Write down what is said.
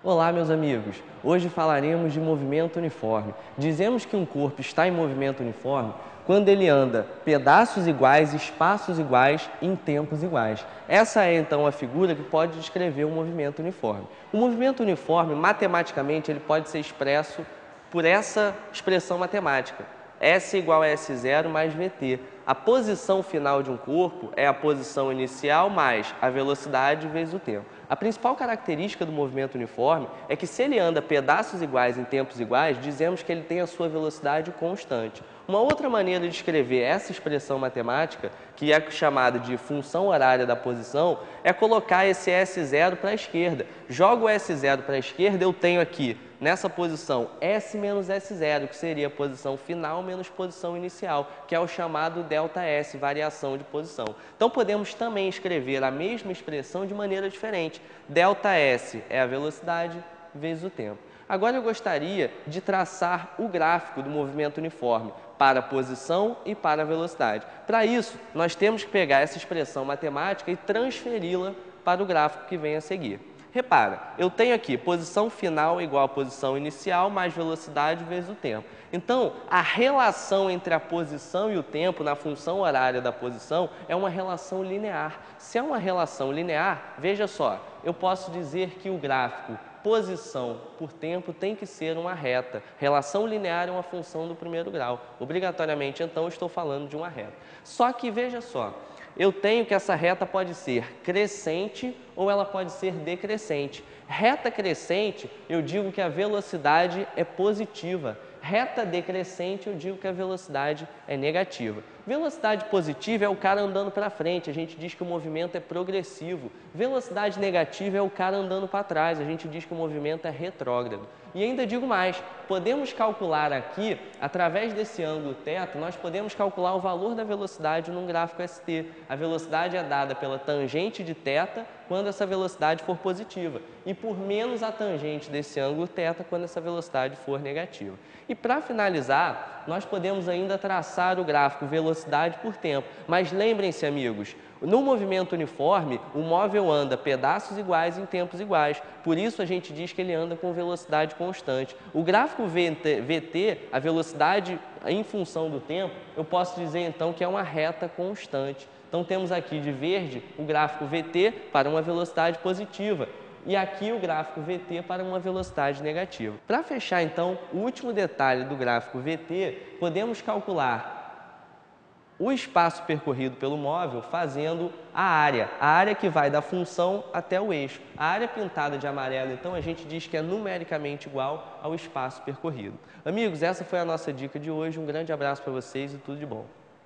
Olá, meus amigos! Hoje falaremos de movimento uniforme. Dizemos que um corpo está em movimento uniforme quando ele anda pedaços iguais, espaços iguais, em tempos iguais. Essa é então a figura que pode descrever um movimento uniforme. O movimento uniforme, matematicamente, ele pode ser expresso por essa expressão matemática. S igual a S0 mais VT. A posição final de um corpo é a posição inicial mais a velocidade vezes o tempo. A principal característica do movimento uniforme é que se ele anda pedaços iguais em tempos iguais, dizemos que ele tem a sua velocidade constante. Uma outra maneira de escrever essa expressão matemática, que é chamada de função horária da posição, é colocar esse S0 para a esquerda. Jogo o S0 para a esquerda, eu tenho aqui, nessa posição, S menos S0, que seria a posição final menos posição inicial, que é o chamado ΔS, variação de posição. Então, podemos também escrever a mesma expressão de maneira diferente. ΔS é a velocidade vezes o tempo. Agora eu gostaria de traçar o gráfico do movimento uniforme para a posição e para a velocidade. Para isso, nós temos que pegar essa expressão matemática e transferi-la para o gráfico que vem a seguir. Repara, eu tenho aqui posição final igual a posição inicial mais velocidade vezes o tempo. Então, a relação entre a posição e o tempo na função horária da posição é uma relação linear. Se é uma relação linear, veja só, eu posso dizer que o gráfico posição por tempo tem que ser uma reta. Relação linear é uma função do primeiro grau. Obrigatoriamente, então, eu estou falando de uma reta. Só que, veja só, eu tenho que essa reta pode ser crescente ou ela pode ser decrescente. Reta crescente, eu digo que a velocidade é positiva. Reta decrescente, eu digo que a velocidade é negativa. Velocidade positiva é o cara andando para frente, a gente diz que o movimento é progressivo. Velocidade negativa é o cara andando para trás, a gente diz que o movimento é retrógrado. E ainda digo mais, podemos calcular aqui, através desse ângulo θ, nós podemos calcular o valor da velocidade num gráfico ST. A velocidade é dada pela tangente de θ quando essa velocidade for positiva e por menos a tangente desse ângulo θ quando essa velocidade for negativa. E para finalizar, nós podemos ainda traçar o gráfico velocidade por tempo. Mas lembrem-se, amigos, no movimento uniforme, o móvel anda pedaços iguais em tempos iguais. Por isso, a gente diz que ele anda com velocidade constante. O gráfico VT, a velocidade em função do tempo, eu posso dizer, então, que é uma reta constante. Então, temos aqui de verde o gráfico VT para uma velocidade positiva e aqui o gráfico VT para uma velocidade negativa. Para fechar, então, o último detalhe do gráfico VT, podemos calcular o espaço percorrido pelo móvel fazendo a área que vai da função até o eixo. A área pintada de amarelo, então, a gente diz que é numericamente igual ao espaço percorrido. Amigos, essa foi a nossa dica de hoje. Um grande abraço para vocês e tudo de bom.